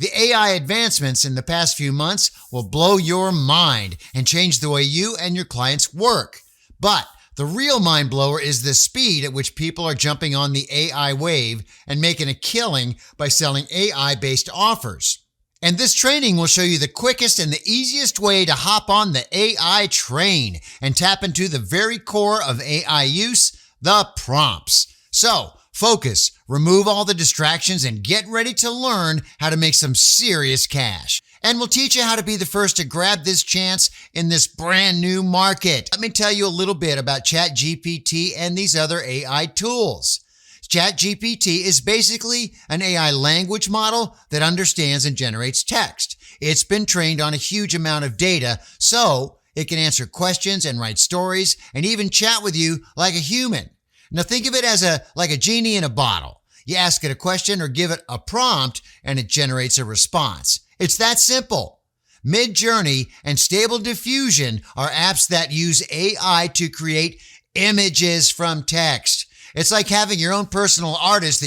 The AI advancements in the past few months will blow your mind and change the way you and your clients work. But the real mind blower is the speed at which people are jumping on the AI wave and making a killing by selling AI-based offers. And this training will show you the quickest and the easiest way to hop on the AI train and tap into the very core of AI use, the prompts. So, focus, remove all the distractions, and get ready to learn how to make some serious cash. And we'll teach you how to be the first to grab this chance in this brand new market. Let me tell you a little bit about ChatGPT and these other AI tools. ChatGPT is basically an AI language model that understands and generates text. It's been trained on a huge amount of data, so it can answer questions and write stories and even chat with you like a human. Now think of it as like a genie in a bottle. You ask it a question or give it a prompt and it generates a response. It's that simple. Midjourney and Stable Diffusion are apps that use AI to create images from text. It's like having your own personal artist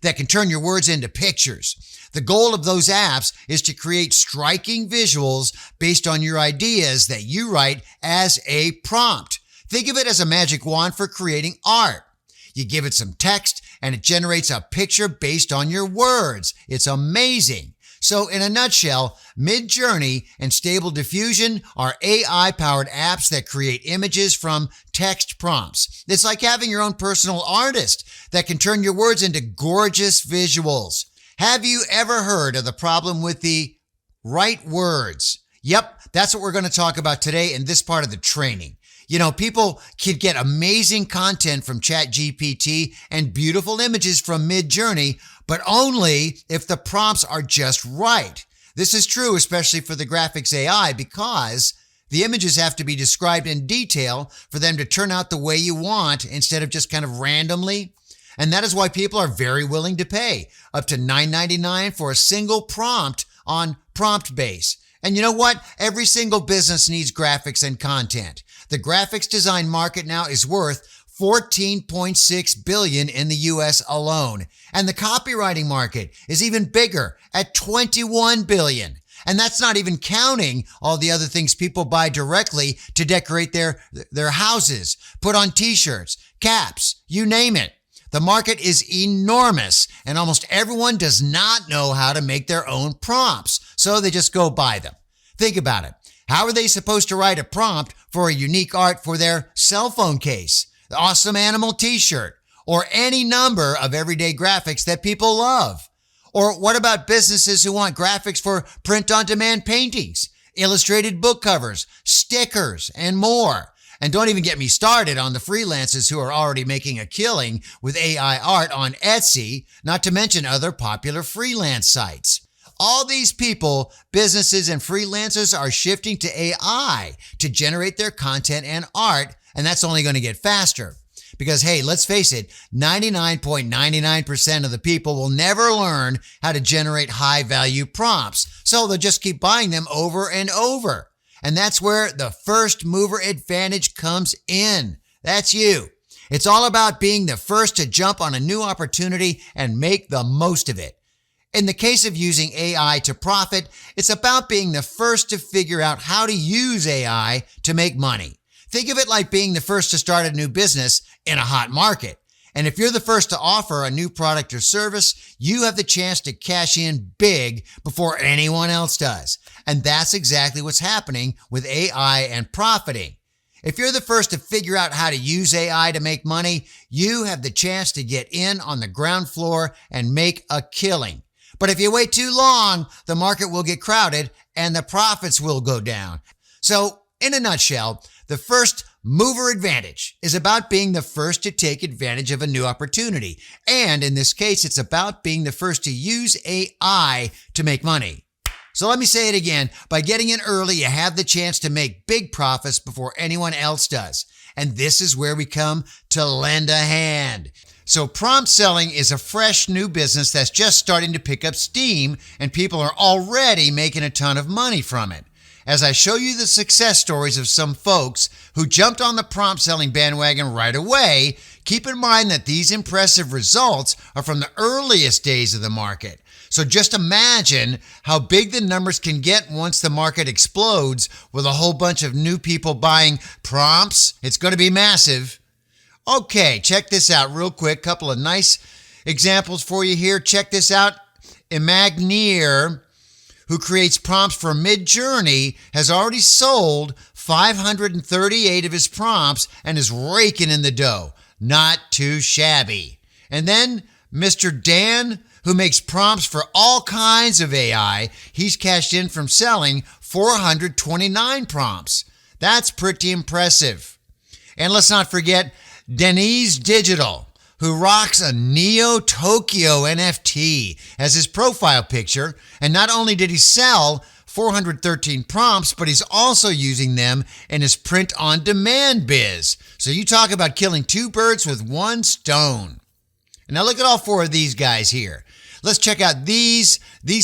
that can turn your words into pictures. The goal of those apps is to create striking visuals based on your ideas that you write as a prompt. Think of it as a magic wand for creating art. You give it some text and it generates a picture based on your words. It's amazing. So in a nutshell, Midjourney and Stable Diffusion are AI-powered apps that create images from text prompts. It's like having your own personal artist that can turn your words into gorgeous visuals. Have you ever heard of the problem with the right words? Yep, that's what we're going to talk about today in this part of the training. You know, people can get amazing content from ChatGPT and beautiful images from Midjourney, but only if the prompts are just right. This is true especially for the graphics AI because the images have to be described in detail for them to turn out the way you want instead of just kind of randomly. And that is why people are very willing to pay up to $9.99 for a single prompt on PromptBase. And you know what? Every single business needs graphics and content. The graphics design market now is worth $14.6 billion in the US alone. And the copywriting market is even bigger at $21 billion. And that's not even counting all the other things people buy directly to decorate their houses, put on t-shirts, caps, you name it. The market is enormous, and almost everyone does not know how to make their own prompts, so they just go buy them. Think about it. How are they supposed to write a prompt for a unique art for their cell phone case, the awesome animal t-shirt, or any number of everyday graphics that people love? Or what about businesses who want graphics for print-on-demand paintings, illustrated book covers, stickers, and more? And don't even get me started on the freelancers who are already making a killing with AI art on Etsy, not to mention other popular freelance sites. All these people, businesses, and freelancers are shifting to AI to generate their content and art, and that's only going to get faster. Because, hey, let's face it, 99.99% of the people will never learn how to generate high-value prompts, so they'll just keep buying them over and over. And that's where the first mover advantage comes in. That's you. It's all about being the first to jump on a new opportunity and make the most of it. In the case of using AI to profit, it's about being the first to figure out how to use AI to make money. Think of it like being the first to start a new business in a hot market. And if you're the first to offer a new product or service, you have the chance to cash in big before anyone else does. And that's exactly what's happening with AI and profiting. If you're the first to figure out how to use AI to make money, you have the chance to get in on the ground floor and make a killing. But if you wait too long, the market will get crowded and the profits will go down. So, in a nutshell, the first mover advantage is about being the first to take advantage of a new opportunity. And in this case, it's about being the first to use AI to make money. So let me say it again. By getting in early, you have the chance to make big profits before anyone else does. And this is where we come to lend a hand. So prompt selling is a fresh new business that's just starting to pick up steam, and people are already making a ton of money from it. As I show you the success stories of some folks who jumped on the prompt selling bandwagon right away, keep in mind that these impressive results are from the earliest days of the market. So just imagine how big the numbers can get once the market explodes with a whole bunch of new people buying prompts. It's going to be massive. Okay, check this out real quick. Couple of nice examples for you here. Check this out. Imagneer, who creates prompts for Midjourney, has already sold 538 of his prompts and is raking in the dough. Not too shabby. And then Mr. Dan, who makes prompts for all kinds of AI, he's cashed in from selling 429 prompts. That's pretty impressive. And let's not forget Denise Digital, who rocks a Neo Tokyo NFT as his profile picture. And not only did he sell 413 prompts, but he's also using them in his print-on-demand biz. So you talk about killing two birds with one stone. And now look at all four of these guys here. Let's check out these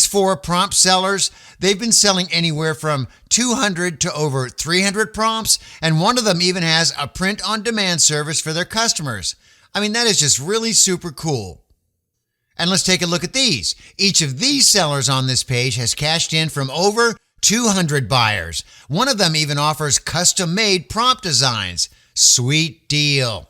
four prompt sellers. They've been selling anywhere from 200 to over 300 prompts, and one of them even has a print-on-demand service for their customers. I mean, that is just really super cool. And let's take a look at these. Each of these sellers on this page has cashed in from over 200 buyers. One of them even offers custom-made prompt designs. Sweet deal.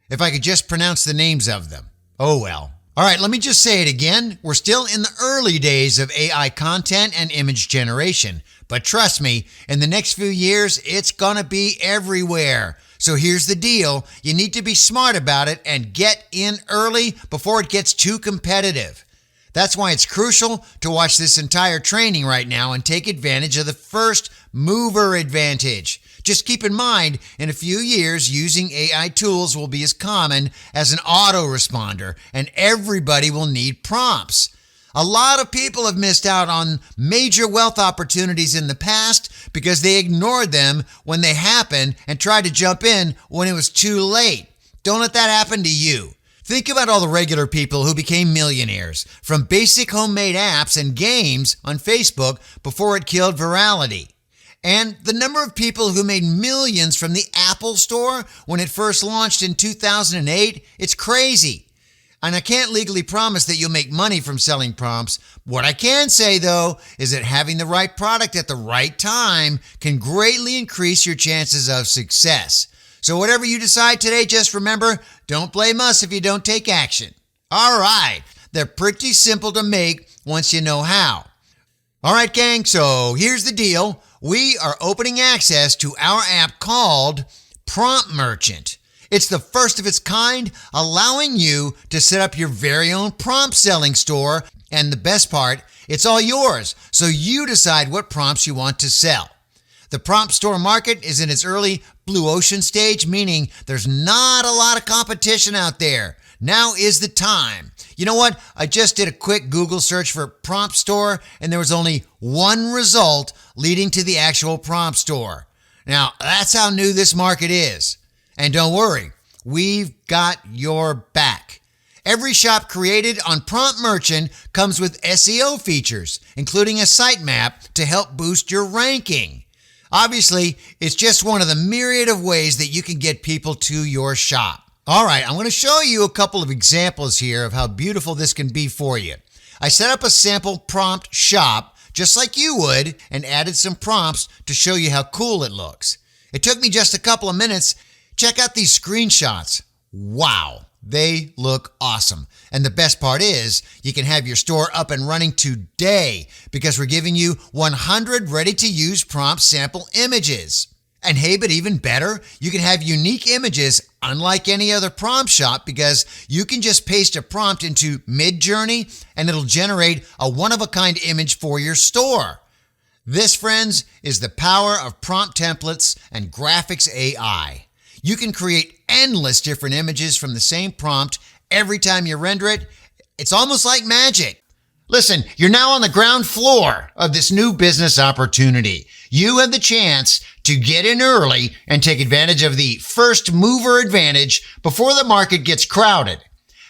If I could just pronounce the names of them. Oh well. All right, let me just say it again. We're still in the early days of AI content and image generation. But trust me, in the next few years, it's gonna be everywhere. So here's the deal. You need to be smart about it and get in early before it gets too competitive. That's why it's crucial to watch this entire training right now and take advantage of the first mover advantage. Just keep in mind, in a few years, using AI tools will be as common as an autoresponder, and everybody will need prompts. A lot of people have missed out on major wealth opportunities in the past because they ignored them when they happened and tried to jump in when it was too late. Don't let that happen to you. Think about all the regular people who became millionaires from basic homemade apps and games on Facebook before it killed virality. And the number of people who made millions from the Apple Store when it first launched in 2008, it's crazy. And I can't legally promise that you'll make money from selling prompts. What I can say, though, is that having the right product at the right time can greatly increase your chances of success. So whatever you decide today, just remember, don't blame us if you don't take action. All right, they're pretty simple to make once you know how. All right, gang, so here's the deal. We are opening access to our app called Prompt Merchant. It's the first of its kind, allowing you to set up your very own prompt selling store. And the best part, it's all yours, so you decide what prompts you want to sell. The prompt store market is in its early blue ocean stage, meaning there's not a lot of competition out there. Now is the time. You know what? I just did a quick Google search for prompt store, and there was only one result leading to the actual prompt store. Now, that's how new this market is. And don't worry, we've got your back. Every shop created on Prompt Merchant comes with SEO features, including a sitemap to help boost your ranking. Obviously, it's just one of the myriad of ways that you can get people to your shop. All right, I'm going to show you a couple of examples here of how beautiful this can be for you. I set up a sample prompt shop, just like you would, and added some prompts to show you how cool it looks. It took me just a couple of minutes. Check out these screenshots. Wow, they look awesome. And the best part is you can have your store up and running today because we're giving you 100 ready-to-use prompt sample images. And hey, but even better, you can have unique images unlike any other prompt shop because you can just paste a prompt into Midjourney and it'll generate a one-of-a-kind image for your store. This, friends, is the power of prompt templates and graphics AI. You can create endless different images from the same prompt every time you render it. It's almost like magic. Listen, you're now on the ground floor of this new business opportunity. You have the chance to get in early and take advantage of the first mover advantage before the market gets crowded.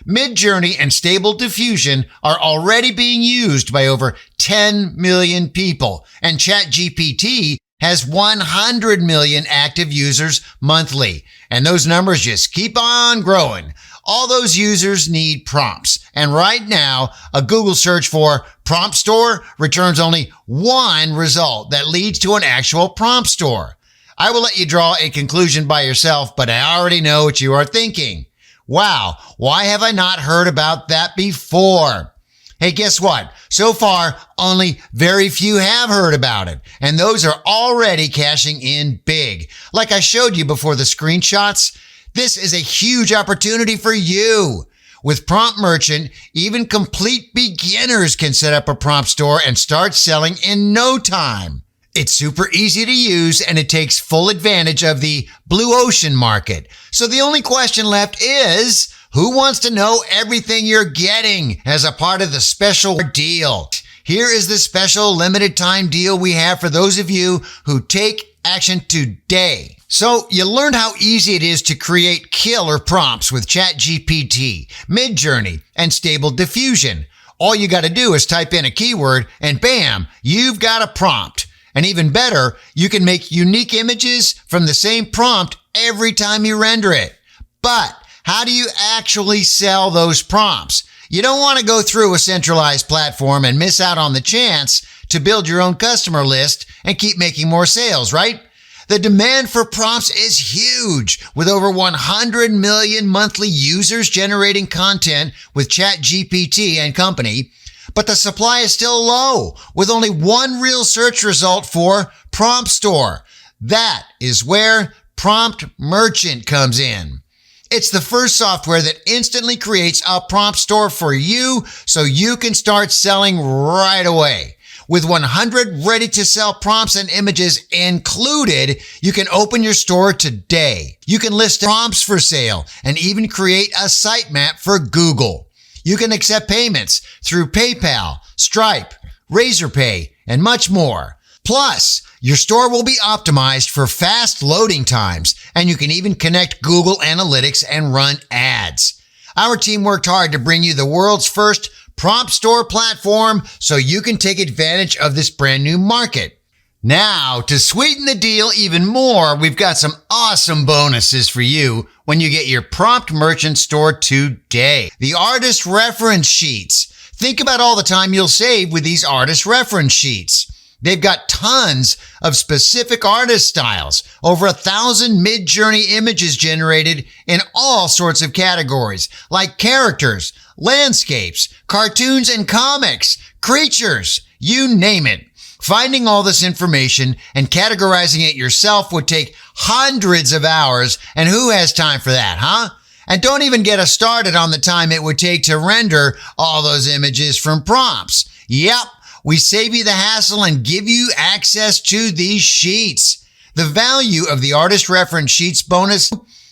Midjourney and Stable Diffusion are already being used by over 10 million people, and ChatGPT has 100 million active users monthly. And those numbers just keep on growing. all those users need prompts. And right now, a Google search for prompt store returns only one result that leads to an actual prompt store. I will let you draw a conclusion by yourself, but I already know what you are thinking. Wow, why have I not heard about that before? Hey, guess what? So far, only very few have heard about it, and those are already cashing in big. Like I showed you before the screenshots, this is a huge opportunity for you. With Prompt Merchant, even complete beginners can set up a prompt store and start selling in no time. It's super easy to use and it takes full advantage of the blue ocean market. So the only question left is, who wants to know everything you're getting as a part of the special deal? Here is the special limited time deal we have for those of you who take action today. So you learned how easy it is to create killer prompts with ChatGPT, Midjourney, and Stable Diffusion. All you got to do is type in a keyword and bam, you've got a prompt. And even better, you can make unique images from the same prompt every time you render it. But how do you actually sell those prompts? You don't want to go through a centralized platform and miss out on the chance to build your own customer list and keep making more sales, right? The demand for prompts is huge, with over 100 million monthly users generating content with ChatGPT and company. But the supply is still low, with only one real search result for Prompt Store. That is where Prompt Merchant comes in. It's the first software that instantly creates a prompt store for you so you can start selling right away. With 100 ready-to-sell prompts and images included, you can open your store today. You can list prompts for sale and even create a sitemap for Google. You can accept payments through PayPal, Stripe, Razorpay, and much more. Plus, your store will be optimized for fast loading times, and you can even connect Google Analytics and run ads. Our team worked hard to bring you the world's first prompt store platform so you can take advantage of this brand new market. Now, to sweeten the deal even more, we've got some awesome bonuses for you when you get your Prompt Merchant store today. The artist reference sheets. Think about all the time you'll save with these artist reference sheets. They've got tons of specific artist styles, over 1,000 Midjourney images generated in all sorts of categories, like characters, landscapes, cartoons and comics, creatures, you name it. Finding all this information and categorizing it yourself would take hundreds of hours, and who has time for that, huh? And don't even get us started on the time it would take to render all those images from prompts. Yep, we save you the hassle and give you access to these sheets. The value of the artist reference sheets bonus,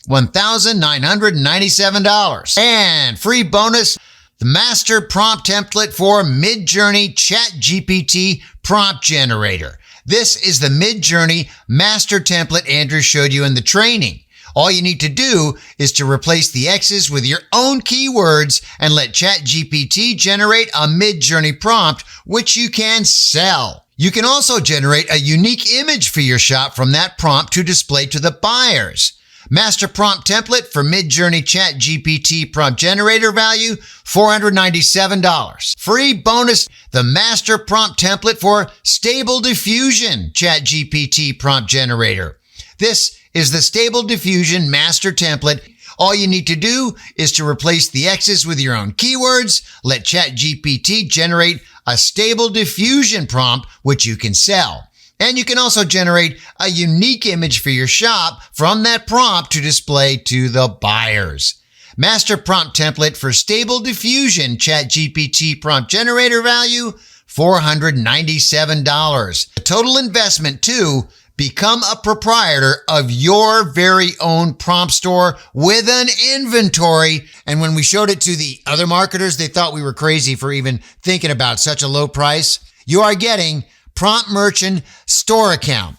$1,997. And free bonus, the master prompt template for Midjourney ChatGPT prompt generator. This is the Midjourney master template Andrew showed you in the training. All you need to do is to replace the X's with your own keywords and let ChatGPT generate a Midjourney prompt, which you can sell. You can also generate a unique image for your shop from that prompt to display to the buyers. Master prompt template for Midjourney ChatGPT prompt generator value, $497. Free bonus, the master prompt template for Stable Diffusion ChatGPT prompt generator. This is the Stable Diffusion master template. All you need to do is to replace the X's with your own keywords, let ChatGPT generate a Stable Diffusion prompt, which you can sell. And you can also generate a unique image for your shop from that prompt to display to the buyers. Master prompt template for Stable Diffusion ChatGPT prompt generator value, $497. The total investment to become a proprietor of your very own prompt store with an inventory. And when we showed it to the other marketers, they thought we were crazy for even thinking about such a low price. You are getting Prompt Merchant store account,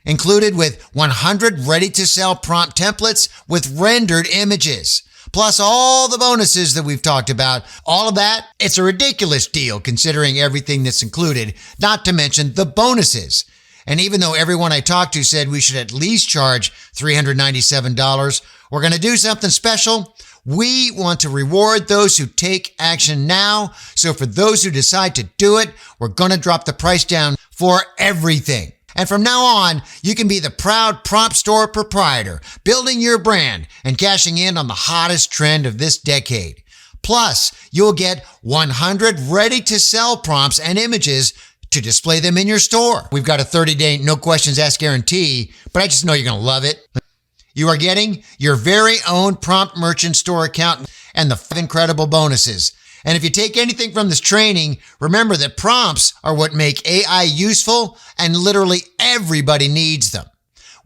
included with 100 ready-to-sell prompt templates with rendered images, plus all the bonuses that we've talked about. All of that, it's a ridiculous deal considering everything that's included, not to mention the bonuses. And even though everyone I talked to said we should at least charge $397, we're going to do something special. We want to reward those who take action now. So for those who decide to do it, we're going to drop the price down for everything. And from now on, you can be the proud prompt store proprietor, building your brand and cashing in on the hottest trend of this decade. Plus, you'll get 100 ready-to-sell prompts and images to display them in your store. We've got a 30-day, no questions asked guarantee, but I just know you're going to love it. You are getting your very own prompt merchant store account and the 5 incredible bonuses. And if you take anything from this training, remember that prompts are what make AI useful and literally everybody needs them.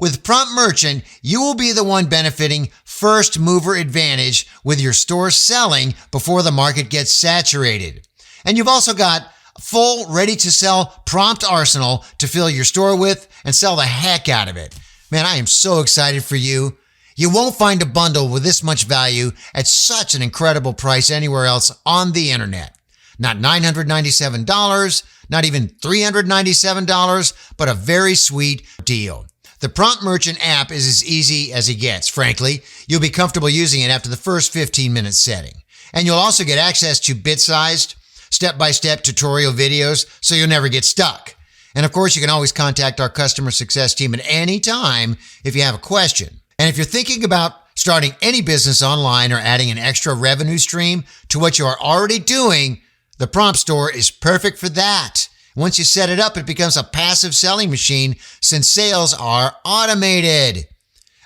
With Prompt Merchant, you will be the one benefiting first mover advantage with your store selling before the market gets saturated. And you've also got a full ready-to-sell prompt arsenal to fill your store with and sell the heck out of it. Man, I am so excited for you. You won't find a bundle with this much value at such an incredible price anywhere else on the internet. Not $997, not even $397, but a very sweet deal. The Prompt Merchant app is as easy as it gets, frankly. You'll be comfortable using it after the first 15-minute setting. And you'll also get access to bit-sized, step-by-step tutorial videos so you'll never get stuck. And of course, you can always contact our customer success team at any time if you have a question. And if you're thinking about starting any business online or adding an extra revenue stream to what you are already doing, the Prompt Store is perfect for that. Once you set it up, it becomes a passive selling machine since sales are automated.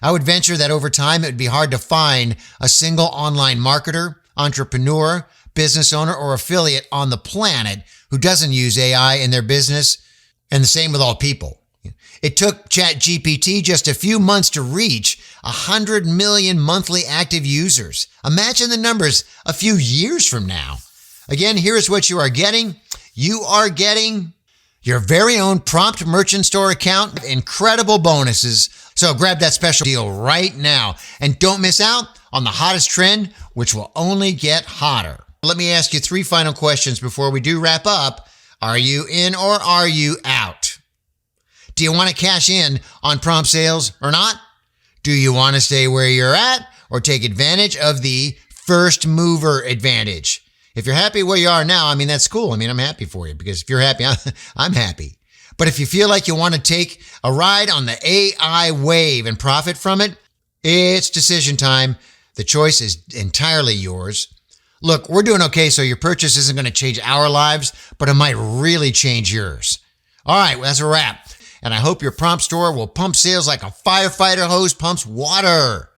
I would venture that over time, it would be hard to find a single online marketer, entrepreneur, business owner, or affiliate on the planet who doesn't use AI in their business. And the same with all people. It took ChatGPT just a few months to reach 100 million monthly active users. Imagine the numbers a few years from now. Again, here's what you are getting. You are getting your very own Prompt Merchant Store account with incredible bonuses. So grab that special deal right now and don't miss out on the hottest trend, which will only get hotter. Let me ask you 3 final questions before we do wrap up. Are you in or are you out? Do you want to cash in on prompt sales or not? Do you want to stay where you're at or take advantage of the first mover advantage? If you're happy where you are now, that's cool. I'm happy for you because if you're happy, I'm happy. But if you feel like you want to take a ride on the AI wave and profit from it, it's decision time. The choice is entirely yours. Look, we're doing okay, so your purchase isn't going to change our lives, but it might really change yours. All right, well, that's a wrap. And I hope your prompt store will pump sales like a firefighter hose pumps water.